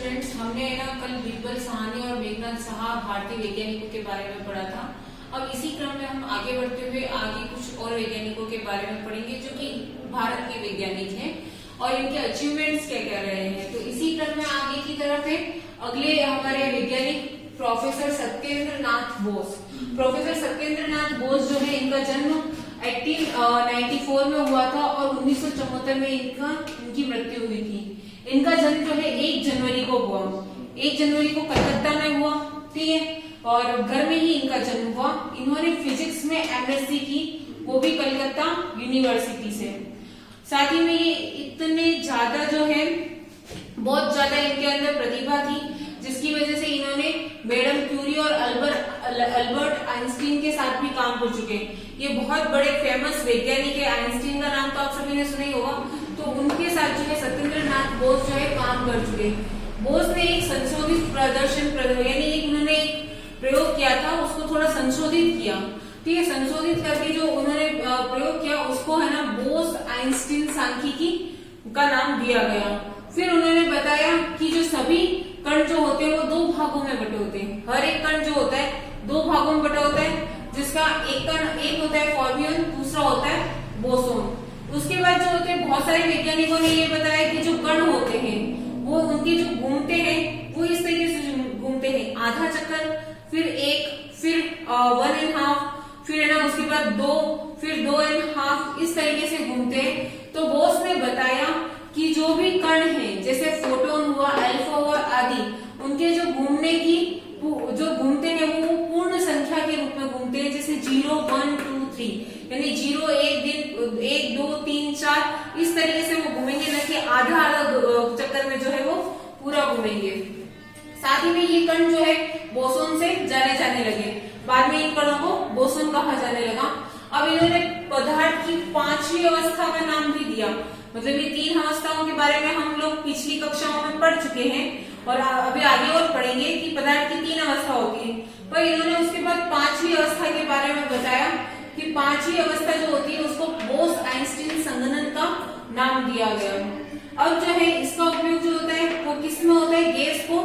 Students, हमने ना कल बीरबल साहनी और मेघनाथ साहा भारतीय वैज्ञानिकों के बारे में पढ़ा था। अब इसी क्रम में हम आगे बढ़ते हुए आगे कुछ और वैज्ञानिकों के बारे में पढ़ेंगे जो कि भारत के वैज्ञानिक हैं और इनके अचीवमेंट्स क्या क्या रहे हैं। तो इसी क्रम में आगे की तरफ है अगले हमारे वैज्ञानिक प्रोफेसर सत्येंद्र नाथ बोस। प्रोफेसर सत्येंद्र नाथ बोस जो है, इनका जन्म 1894 में हुआ था और 1974 में इनकी मृत्यु हुई थी। इनका जन्म जो है 1 जनवरी को हुआ। 1 जनवरी को कलकत्ता में हुआ, ठीक है, और घर में ही इनका जन्म हुआ। इन्होंने फिजिक्स में एमएससी की, वो भी कलकत्ता यूनिवर्सिटी से। साथ ही में ये इतने ज्यादा जो है, बहुत ज्यादा इनके अंदर प्रतिभा थी, जिसकी वजह से इन्होंने मैडम क्यूरी और अल्बर्ट आइंस्टीन के साथ भी काम कर चुके। ये बहुत बड़े फेमस वैज्ञानिक है। आइंस्टीन का नाम तो आप सभी ने सुना ही होगा। तो उनके साथ जो है सत्येंद्र नाथ बोस जो है काम कर चुके। बोस ने एक संशोधित यानी एक उन्होंने एक प्रयोग किया था, उसको थोड़ा संशोधित किया, ठीक है। संशोधित करके जो उन्होंने प्रयोग किया उसको है ना बोस आइंस्टीन सांख्यिकी का नाम दिया गया। फिर उन्होंने बताया कि जो सभी कण जो होते हैं वो 2 भागों में बटे होते हैं। हर एक कण जो होता है 2 भागों में बटा होता है, जिसका एक होता है फॉर्मियन, दूसरा होता है बोसोन। उसके बाद जो होते हैं, बहुत सारे वैज्ञानिकों ने ये बताया कि जो कण होते हैं वो उनके जो घूमते हैं वो इस तरीके से घूमते हैं, आधा चक्कर, फिर 1, फिर 1.5, फिर है ना उसके बाद 2, फिर 2.5, इस तरीके से घूमते हैं। तो बोस ने बताया कि जो भी कण हैं, जैसे फोटोन हुआ, अल्फा हुआ आदि, उनके जो घूमने की जो घूमते हैं वो पूर्ण संख्या के रूप में घूमते हैं, जैसे 0, 1, 2, 3, यानी 0 1 दिन 1 2 3 4 इस तरीके से वो घूमेंगे, न कि आधा चक्कर में जो है वो पूरा घूमेंगे। साथ ही में ये कण जो है बोसोन से जाने लगे। बाद में इन कणों को बोसोन कहा जाने लगा। अब इन्होंने पदार्थ की 5वीं अवस्था का नाम भी दिया। मतलब ये 3 अवस्थाओं के बारे में हम लोग पिछली कक्षाओं में पढ़ चुके हैं और अभी आगे और पढ़ेंगे कि पदार्थ की 3 अवस्था होती है। पर इन्होंने उसके बाद 5वीं अवस्था के बारे में बताया कि 5वीं अवस्था जो होती है उसको बोस आइंस्टीन संघनन का नाम दिया गया। अब जो है इसका उपयोग जो होता है वो किसमें होता है, गैस को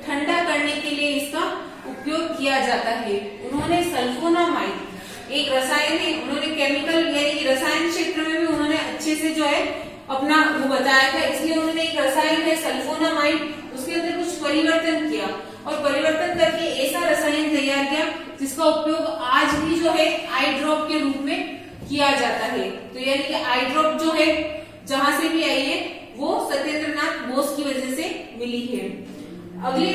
ठंडा करने के लिए इसका उपयोग किया जाता है। उन्होंने सल्फोनामाइड एक रसायन है, उन्होंने केमिकल यानी कि रसायन क्षेत्र में भी उन्होंने अच्छे से जो है अपना वो बताया था। इसलिए उन्होंने एक रसायन है सल्फोनामाइड, उसके अंदर कुछ परिवर्तन किया और परिवर्तन करके ऐसा रसायन तैयार किया जिसका उपयोग आज भी जो है आई ड्रॉप के रूप में किया जाता है। तो यानी कि आई ड्रॉप जो है जहां से भी आई है वो सत्येंद्र नाथ बोस की वजह से मिली है। अगली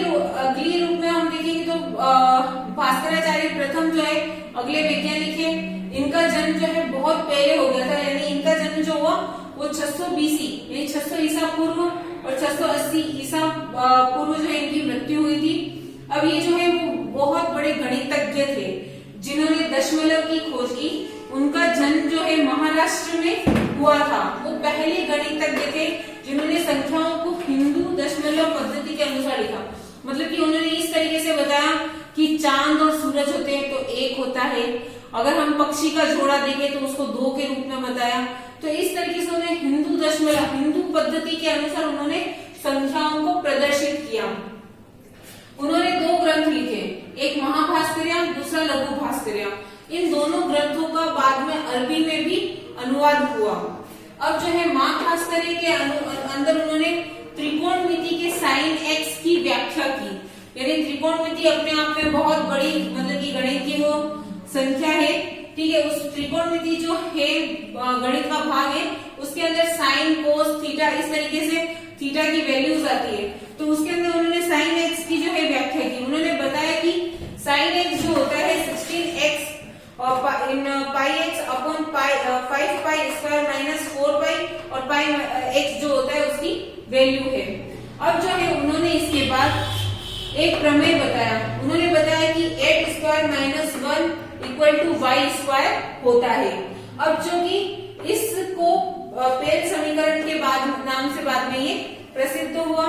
रूप में हम देखेंगे तो भास्कराचार्य प्रथम जो है अगले वैज्ञानिक है। इनका जन्म जो है बहुत पहले हो गया था, यानी इनका जन्म जो हुआ वो 600 BC यानी 600 ईसा पूर्व और 680 ईसा पूर्व जो है इनकी मृत्यु हुई थी। अब ये जो है वो बहुत बड़े गणितज्ञ थे जिन्होंने दशमलव की खोज की। उनका जन्म जो है महाराष्ट्र में हुआ था। वो पहले गणितज्ञ थे जिन्होंने संख्याओं को हिंदू दशमलव पद्धति के अनुसार लिखा। मतलब कि उन्होंने इस तरीके से बताया कि चांद और सूरज होते हैं तो 1 होता है, अगर हम पक्षी का जोड़ा देखें तो उसको 2 के रूप में बताया। तो इस तरीके से उन्होंने हिंदू पद्धति के अनुसार उन्होंने संख्याओं को प्रदर्शित किया। उन्होंने 2 ग्रंथ लिखे, एक महाभास्कर्य, दूसरा लघु भास्कर्य। इन दोनों ग्रंथों का बाद में अरबी में भी अनुवाद हुआ। अब जो है महाभास्कर्य के अंदर उन्होंने त्रिकोणमिति के साइन x की व्याख्या की। यानी त्रिकोणमिति अपने आप में बहुत बड़ी मतलब की गणित की वो संख्या है, ठीक है। उस त्रिकोणमिति जो है गणित का भाग है, उसके अंदर साइन कोस थीटा इस तरीके से थीटा की वैल्यूज आती है। तो उसके अंदर उन्होंने साइन x की जो है व्याख्या की। उन्होंने बताया कि साइन x जो होता है 16x और पाई x upon 5 pi square minus 4 पाई और पाई x जो होता है उसकी वैल्यू है। अब जो है उन्होंने इसके बाद एक प्रमेय बताया। उन्होंने बताया कि 8 square minus 1 equal to y square होता है। अब जो कि इसको पेल समीकरण के नाम से बाद में ये प्रसिद्ध हुआ।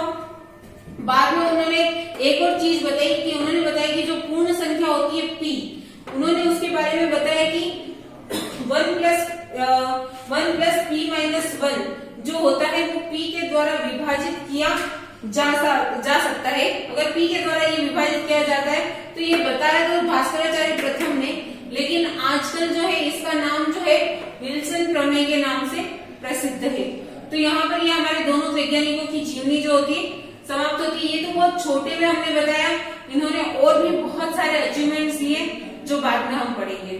बाद में उन्होंने एक और चीज बताई कि उन्होंने बताया कि जो पूर्ण संख्या होती है p, उन्होंने उसके बारे में बताया कि 1 प्लस p माइनस 1 जो होता है वो p के द्वारा विभाजित किया जा सकता है। अगर पी के द्वारा ये विभाजित किया जाता है तो ये बताया तो भास्कराचार्य प्रथम ने, लेकिन आजकल जो है इसका नाम जो है विल्सन प्रमेय के नाम से प्रसिद्ध है। तो यहाँ पर ये हमारे दोनों वैज्ञानिकों की जीवनी जो होती है समाप्त होती है। ये तो बहुत छोटे में हमने बताया, इन्होंने और भी बहुत सारे अचीवमेंट्स दिए जो बाद में हम पढ़ेंगे।